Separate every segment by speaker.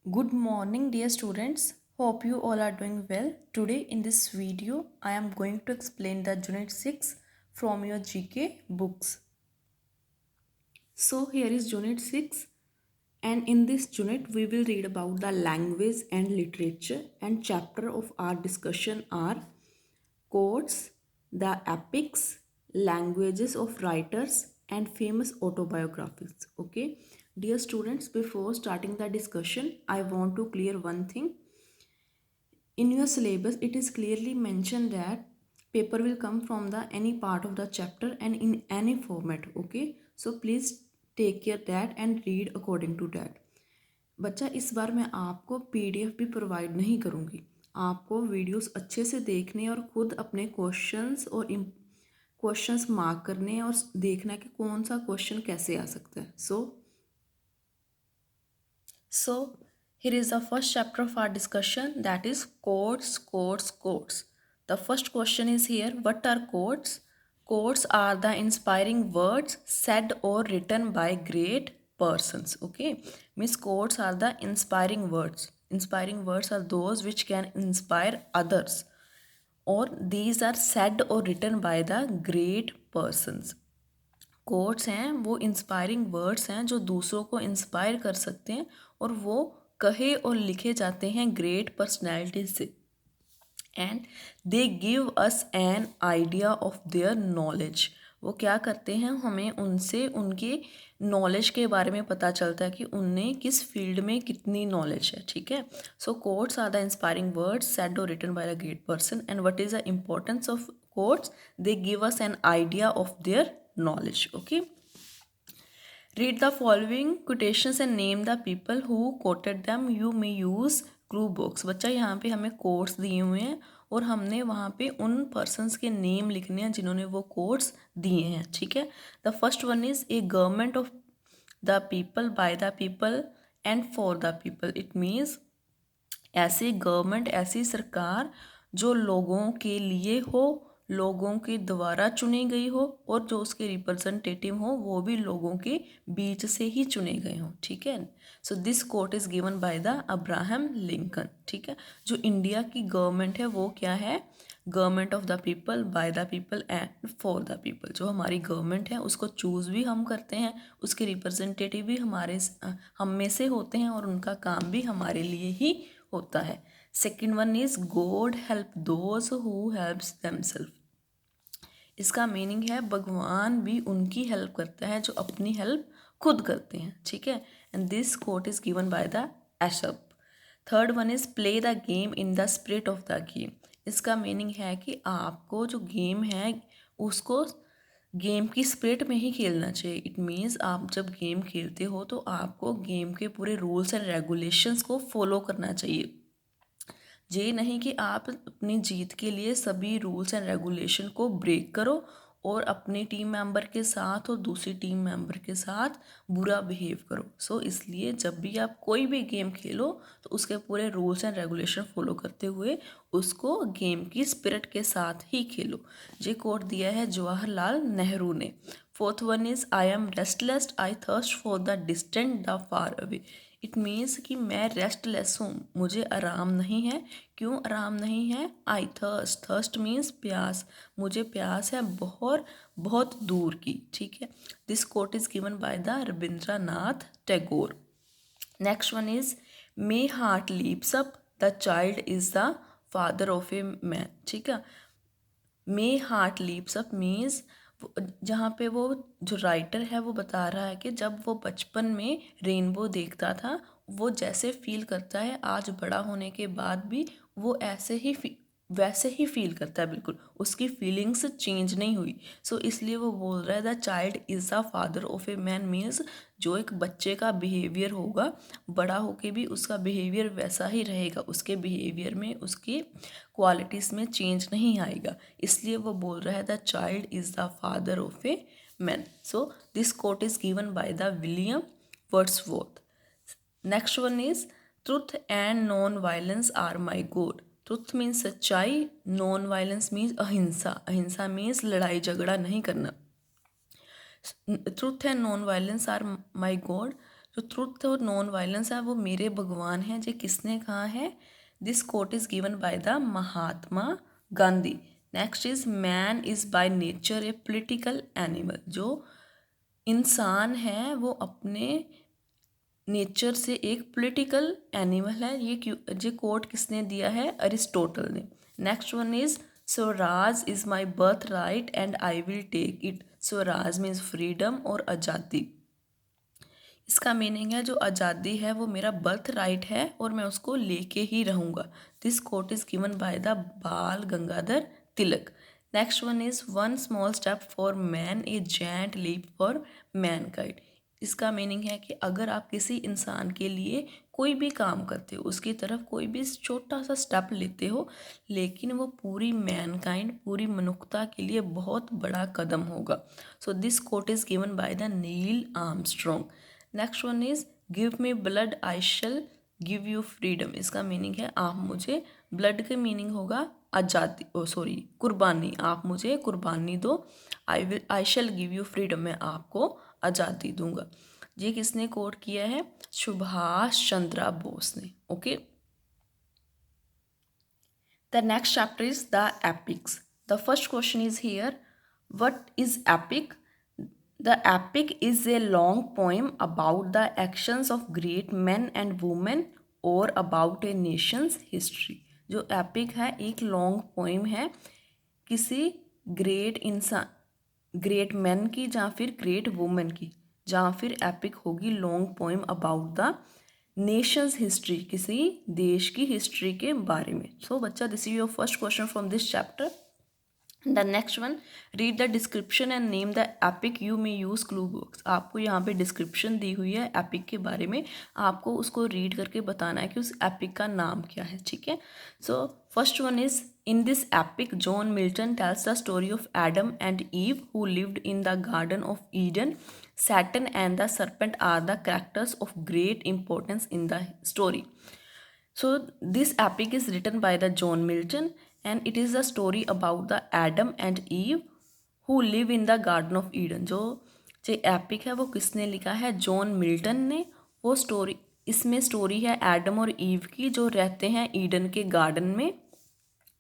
Speaker 1: Good morning, dear students. Hope you all are doing well. Today, in this video, I am going to explain the Unit 6 from your GK books. So, here is Unit 6, and in this unit, we will read about the language and literature. And chapter of our discussion are quotes, the epics, languages of writers, and famous autobiographies. Okay, dear students, before starting the discussion, I want to clear one thing. In your syllabus it is clearly mentioned that paper will come from the any part of the chapter and in any format. Okay, so please take care that and read according to that. बच्चा इस बार मैं आपको PDF भी provide नहीं करूँगी। आपको videos अच्छे से देखने और खुद अपने क्वेश्चंस और क्वेश्चंस मार्क करने और देखना है कि कौन सा क्वेश्चन कैसे आ सकता है। So here is the first chapter of our discussion, that is quotes. The first question is here, what are quotes? Quotes are the inspiring words said or written by great persons. Okay, means quotes are the inspiring words. Inspiring words are those which can inspire others, or these are said or written by the great persons. Quotes हैं वो inspiring words हैं जो दूसरों को inspire कर सकते हैं और वो कहे और लिखे जाते हैं ग्रेट पर्सनैलिटी से, and they give us an idea of their knowledge. वो क्या करते हैं, हमें उनसे उनके नॉलेज के बारे में पता चलता है कि उन्हें किस फील्ड में कितनी नॉलेज है। ठीक है, so quotes are the inspiring words said और written by a great person, and what is the importance of quotes? They give us an idea of their knowledge. Okay, read the following quotations and name the people who quoted them. You may use clue box. बच्चा यहाँ पे हमें quotes दिए हुए हैं और हमने वहाँ पे उन पर्सनस के नेम लिखने हैं जिन्होंने वो कोट्स दिए हैं। ठीक है, the first one is a government of the people by the people and for the people. It means ऐसी गवर्नमेंट, ऐसी सरकार जो लोगों के लिए हो, लोगों के द्वारा चुनी गई हो, और जो उसके रिप्रेजेंटेटिव हो वो भी लोगों के बीच से ही चुने गए हों। ठीक है, so this quote is given by the Abraham Lincoln. ठीक है, जो इंडिया की गवर्नमेंट है वो क्या है? Government of the people, by the people and for the people. जो हमारी गवर्नमेंट है उसको चूज़ भी हम करते हैं, उसके रिप्रेजेंटेटिव भी हम में से होते हैं और उनका काम भी हमारे लिए ही होता है। Second one is God help those who helps themselves. इसका मीनिंग है भगवान भी उनकी हेल्प करता है जो अपनी हेल्प खुद करते हैं। ठीक है, and this quote is given by the Aesop. Third one is play the game in the spirit of the game. इसका मीनिंग है कि आपको जो गेम है उसको गेम की स्पिरिट में ही खेलना चाहिए। इट मीन्स आप जब गेम खेलते हो तो आपको गेम के पूरे रूल्स एंड रेगुलेशंस को फॉलो करना चाहिए। ये नहीं कि आप अपनी जीत के लिए सभी रूल्स एंड रेगुलेशन को ब्रेक करो और अपनी टीम मेंबर के साथ और दूसरी टीम मेंबर के साथ बुरा बिहेव करो। सो इसलिए जब भी आप कोई भी गेम खेलो तो उसके पूरे रूल्स एंड रेगुलेशन फॉलो करते हुए उसको गेम की स्पिरिट के साथ ही खेलो। ये कोट दिया है जवाहरलाल नेहरू ने। Fourth one is I am restless, I thirst for the distant the far away. It means कि मैं रेस्टलेस हूँ, मुझे आराम नहीं है। क्यों आराम नहीं है? आई थर्स्ट, थर्स्ट मीन्स प्यास, मुझे प्यास है बहुत बहुत दूर की। ठीक है, this quote is given by the Rabindranath Tagore. Next one is my heart leaps up, the child is the father of a man. ठीक है, my heart leaps up means जहाँ पे वो जो राइटर है वो बता रहा है कि जब वो बचपन में रेनबो देखता था वो जैसे फील करता है आज बड़ा होने के बाद भी वो वैसे ही फील करता है, बिल्कुल उसकी फीलिंग्स चेंज नहीं हुई। सो इसलिए वो बोल रहा है the child is the father of a man. Means जो एक बच्चे का बिहेवियर होगा बड़ा होके भी उसका बिहेवियर वैसा ही रहेगा, उसके बिहेवियर में उसकी क्वालिटीज़ में चेंज नहीं आएगा। इसलिए वो बोल रहा है the child is the father of a man. So this quote is given by the William Wordsworth. Next one is truth and non violence are my god. Truth means सच्चाई, non violence means ahimsa, ahimsa means लड़ाई झगड़ा नहीं करना। Truth and non violence are my god. जो truth और non violence है वो मेरे भगवान हैं, ये किसने कहा है? This quote is given by the Mahatma Gandhi. Next is man is by nature A political animal. जो इंसान है वो अपने नेचर से एक पॉलिटिकल एनिमल है। ये कोट किसने दिया है? अरिस्टोटल ने। Next one is swaraj is my birthright and I will take it. Swaraj means freedom और आज़ादी। इसका मीनिंग है जो आज़ादी है वो मेरा बर्थ राइट है और मैं उसको लेके ही रहूँगा। This quote is given by the Bal Gangadhar Tilak. Next one is one small step for man a giant leap for mankind. इसका मीनिंग है कि अगर आप किसी इंसान के लिए कोई भी काम करते हो, उसकी तरफ कोई भी छोटा सा स्टेप लेते हो, लेकिन वो पूरी मैनकाइंड, पूरी मनुष्यता के लिए बहुत बड़ा कदम होगा। So this quote is given by the Neil Armstrong. Next one is give me blood I shall give you freedom. इसका मीनिंग है आप मुझे, ब्लड के मीनिंग होगा आज़ादी, कुर्बानी। आप मुझे कुर्बानी दो। आई शेल गिव यू फ्रीडम, मैं आपको आज़ादी दूंगा। ये किसने कोट किया है? सुभाष चंद्र बोस ने। Okay, the next chapter is the epics. The first question is here, what is epic? The epic is a long poem about the actions of great men and women or about a nation's history। जो epic है एक long poem है किसी great इंसान, great man की या फिर great women की, जहाँ फिर एपिक होगी long poem about the Nations history, किसी देश की हिस्ट्री के बारे में। सो बच्चा, this is your first question from this chapter. The next one, read the description and name the epic you may use clue box. आपको यहाँ पे डिस्क्रिप्शन दी हुई है एपिक के बारे में, आपको उसको रीड करके बताना है कि उस एपिक का नाम क्या है। ठीक है, so first one is, in this epic John Milton tells the story of Adam and Eve who lived in the garden of Eden. Satan and the serpent are the characters of great importance in the story. So this epic is written by the John Milton and it is a story about the Adam and Eve who live in the Garden of Eden। जो epic है वो किसने लिखा है? John Milton ने। वो story, इसमें story है एडम और ईव की जो रहते हैं ईडन के गार्डन में।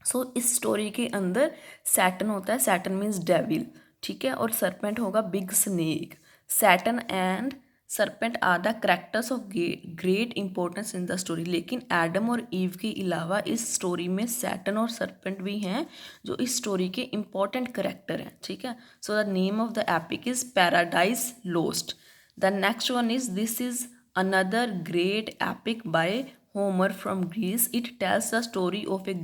Speaker 1: सो इस स्टोरी के अंदर सैटन होता है, सैटन मीन्स डेविल, ठीक है, और सरपेंट होगा big snake. Satan and serpent are the characters of great importance in the story. लेकिन एडम और ईव के अलावा इस स्टोरी में सैटन और सरपेंट भी हैं जो इस स्टोरी के इंपॉर्टेंट कैरेक्टर हैं। ठीक है, so the name of the epic is Paradise Lost. The next one is, this is another great epic by Homer from Greece. It tells the story of a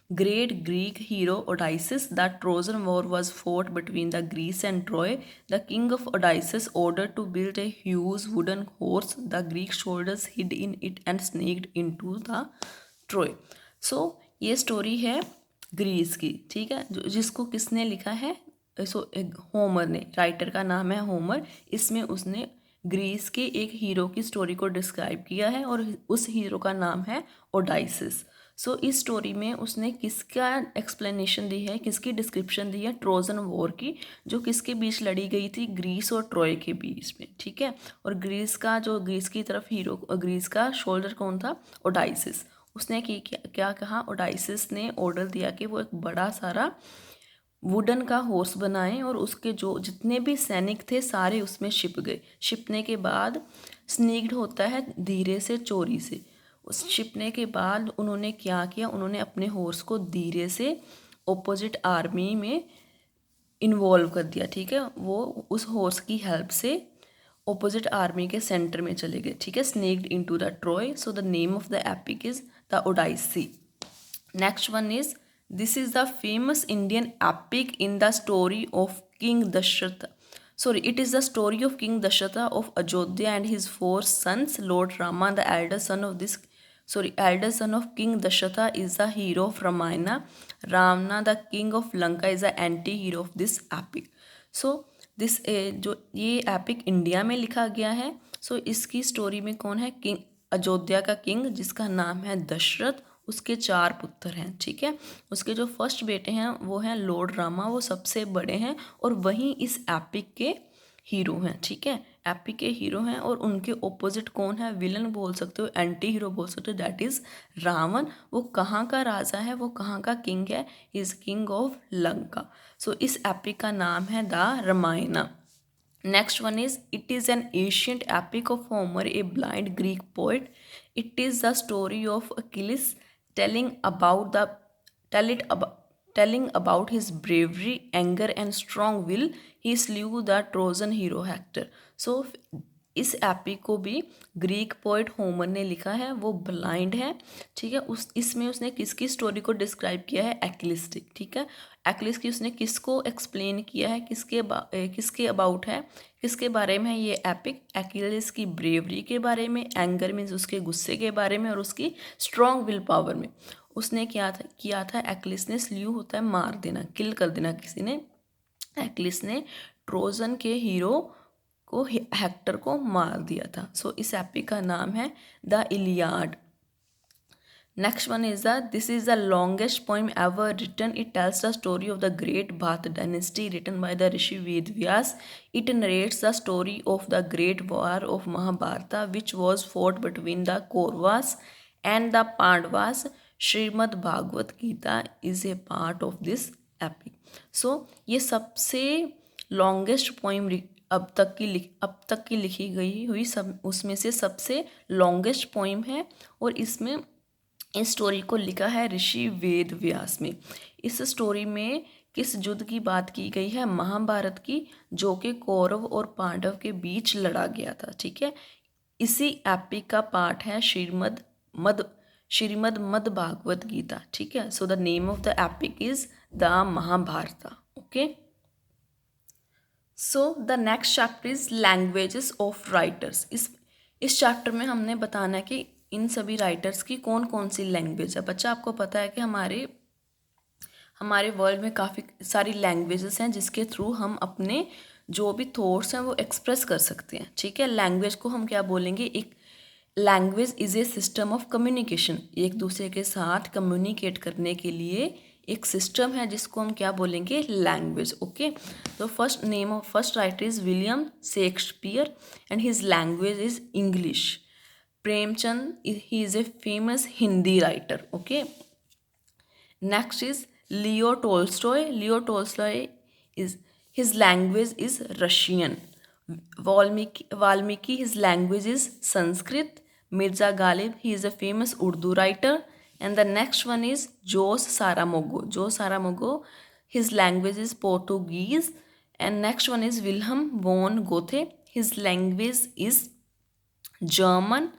Speaker 1: great Greek hero Odysseus. The Trojan War was fought between the Greece and Troy. The king of Odysseus ordered to build a huge wooden horse. The Greek soldiers hid in it and sneaked into the Troy. So ये story है Greece की, ठीक है, जिसको किसने लिखा है? Homer ने, राइटर का नाम है होमर। इसमें उसने ग्रीस के एक हीरो की स्टोरी को डिस्क्राइब किया है और उस हीरो का नाम है ओडाइसिस। सो इस स्टोरी में उसने किसका एक्सप्लेनेशन दी है, किसकी डिस्क्रिप्शन दी है? ट्रोजन वॉर की, जो किसके बीच लड़ी गई थी? ग्रीस और ट्रॉय के बीच में। ठीक है, और ग्रीस की तरफ हीरो, ग्रीस का शोल्डर कौन था? ओडाइसिस। उसने क्या कहा? ओडाइसिस ने ऑर्डर दिया कि वो एक बड़ा सारा वुडन का हॉर्स बनाएं और उसके जो जितने भी सैनिक थे सारे उसमें छिप गए। छिपने के बाद स्नीक्ड होता है धीरे से, चोरी से। उस छिपने के बाद उन्होंने क्या किया? उन्होंने अपने हॉर्स को धीरे से ऑपोजिट आर्मी में इन्वॉल्व कर दिया। ठीक है, वो उस हॉर्स की हेल्प से ऑपोजिट आर्मी के सेंटर में चले गए। ठीक है, snaked into the Troy. So the name of the epic is the Odyssey. Next one is, this is the famous Indian epic in the story of King Dasharatha. It is the story of King Dasharatha of Ajodhya and his 4 sons. Lord Rama, the elder son of King Dasharatha, is the hero of Ramayana. Ravana, the king of Lanka, is the anti-hero of this epic. So this जो ये epic India में लिखा गया है। इसकी story में कौन है? किंग, अयोध्या का किंग जिसका नाम है दशरथ, उसके 4 पुत्र हैं। ठीक है, उसके जो फर्स्ट बेटे हैं वो हैं लॉर्ड रामा, वो सबसे बड़े हैं और वहीं इस एपिक के हीरो हैं। ठीक है, एपिक के हीरो हैं और उनके ऑपोजिट कौन है, विलन बोल सकते हो, एंटी हीरो बोल सकते हो, दैट इज रावण। वो कहाँ का राजा है, वो कहाँ का किंग है, इज किंग ऑफ लंका। सो इस एपिक का नाम है the Ramayana. Next one is, it is an ancient epic of Homer, a blind Greek poet. It is the story of Achilles telling about the tell it about telling about his bravery, anger and strong will. He slew the Trojan hero Hector. So इस epic को भी Greek poet Homer ने लिखा है, वो blind है, ठीक है। उस इसमें उसने किसकी स्टोरी को डिस्क्राइब किया है, एक्लिस, ठीक है। एक्लिस की उसने किसको एक्सप्लेन किया है, किसके अबाउट है, किसके बारे में है ये एपिक, एक्लिस की ब्रेवरी के बारे में, एंगर मीन्स उसके गुस्से के बारे में और उसकी स्ट्रॉन्ग विल पावर में। उसने किया था एक्लिस ने, स्ल्यू होता है मार देना, किल कर देना किसी ने, एक्लिस ने ट्रोजन के हीरो को हेक्टर को मार दिया था। सो इस एपिक का नाम है the Iliad. Next one is this is the longest poem ever written. It tells the story of the great Bharat dynasty written by the rishi Ved Vyas. It narrates the story of the great war of Mahabharata which was fought between the Kauravas and the Pandavas. Shrimad Bhagavad Gita is a part of this epic. So ये सबसे longest poem अब तक की लिखी गई हुई सब उसमें से सबसे लॉन्गेस्ट पोइम है और इसमें इस स्टोरी को लिखा है ऋषि वेद व्यास में। इस स्टोरी में किस युद्ध की बात की गई है, महाभारत की, जो कि कौरव और पांडव के बीच लड़ा गया था, ठीक है। इसी एपिक का पार्ट है श्रीमद् भागवत गीता, ठीक है। So the name of the epic is the Mahabharata, okay. So the next chapter is languages of writers. इस चैप्टर में हमने बताना है कि इन सभी राइटर्स की कौन कौन सी लैंग्वेज है। बच्चा आपको पता है कि हमारे वर्ल्ड में काफ़ी सारी लैंग्वेजेस हैं जिसके थ्रू हम अपने जो भी थॉट्स हैं वो एक्सप्रेस कर सकते हैं, ठीक है। लैंग्वेज को हम क्या बोलेंगे, एक language is a system of communication. एक दूसरे के साथ कम्युनिकेट करने के लिए एक सिस्टम है जिसको हम क्या बोलेंगे, लैंग्वेज, ओके। तो first writer is William Shakespeare and his language is English. Premchand, he is a famous Hindi writer, okay. Next is Leo Tolstoy is his language is Russian. Valmiki his language is Sanskrit. Mirza Ghalib, he is a famous Urdu writer. And the next one is Jose Saramago, his language is Portuguese. And next one is Wilhelm von Goethe, his language is German.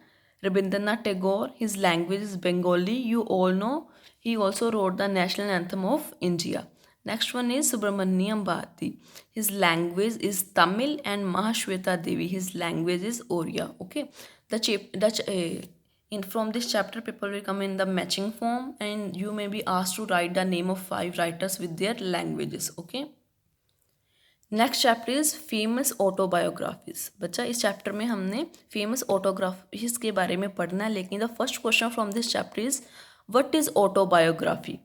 Speaker 1: Rabindranath Tagore, his language is Bengali. You all know he also wrote the national anthem of India. Next one is Subramaniam Bharati. His language is Tamil. And Mahashweta Devi, his language is Oriya. Okay. From this chapter, people will come in the matching form, and you may be asked to write the name of 5 writers with their languages. Okay. Next chapter is famous autobiographies. बच्चा इस chapter में हमने famous ऑटोग्राफीज के बारे में पढ़ना है, लेकिन the first question from this chapter is what is autobiography.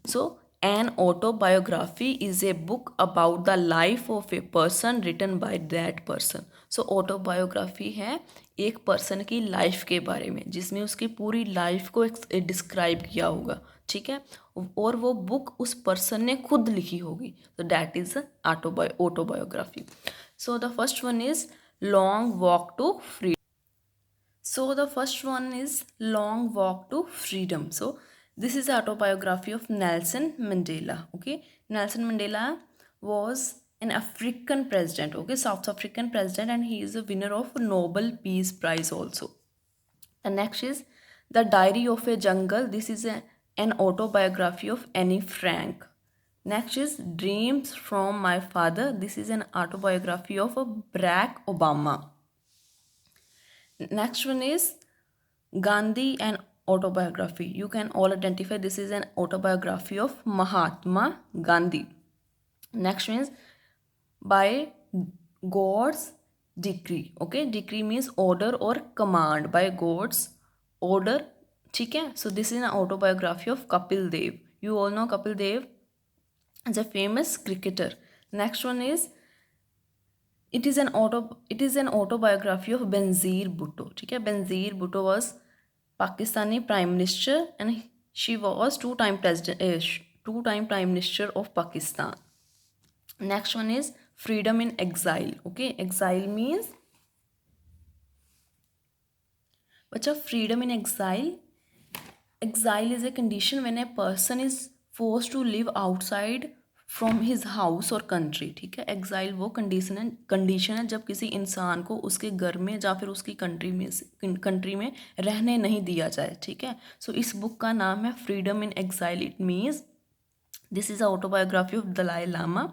Speaker 1: So an autobiography is a book about the life of a person written by that person. So autobiography है एक पर्सन की लाइफ के बारे में जिसमें उसकी पूरी लाइफ को डिस्क्राइब किया होगा, ठीक है, और वो बुक उस पर्सन ने खुद लिखी होगी, तो that is autobiography. So the first one is long walk to freedom. So the first one is Long Walk to Freedom. So this is the autobiography of Nelson Mandela. Okay, Nelson Mandela was an African president. Okay, South African president, and he is a winner of Nobel Peace Prize also. The next is The Diary of a Jungle. This is an autobiography of Anne Frank. Next is Dreams from My Father. This is an autobiography of Barack Obama. Next one is Gandhi and autobiography. You can all identify this is an autobiography of Mahatma Gandhi. Next one is By God's Decree. Okay, decree means order or command. By God's order. ठीक है, so this is an autobiography of Kapil Dev. You all know Kapil Dev is a famous cricketer. Next one is It is an autobiography of Benazir Bhutto. ठीक है, Benazir Bhutto was Pakistani prime minister and she was two-time prime minister of Pakistan. Next one is freedom in exile. Okay, exile means बच्चा freedom in exile. Exile is a condition when a person is forced to live outside from his house और country. ठीक है, exile वो condition है जब किसी इंसान को उसके घर में या फिर उसकी कंट्री में रहने नहीं दिया जाए. ठीक है, सो इस बुक का नाम है freedom in exile. It means this is a autobiography of Dalai Lama.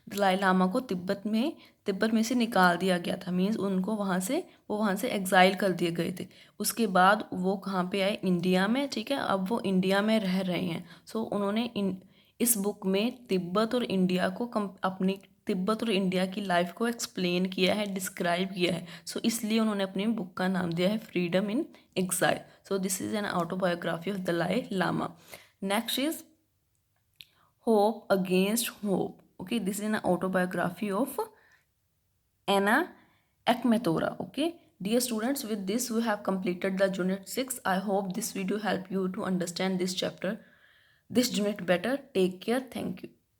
Speaker 1: Dalai Lama को तिब्बत में से निकाल दिया गया था. मीन्स उनको वहाँ से एग्जाइल कर दिए गए थे. उसके बाद वो कहाँ पे आए, इंडिया में. ठीक है, अब वो इंडिया में रह रहे हैं. सो उन्होंने इस बुक में तिब्बत और इंडिया को अपनी तिब्बत और इंडिया की लाइफ को एक्सप्लेन किया है, डिस्क्राइब किया है. सो इसलिए उन्होंने अपनी बुक का नाम दिया है freedom in exile. So this is an autobiography of Dalai Lama. Next is Hope Against Hope. Okay, this is an autobiography of Anna Akhmetora. Okay, dear students, with this we have completed the unit 6. I hope this video help you to understand this chapter, this unit better. Take care. Thank you.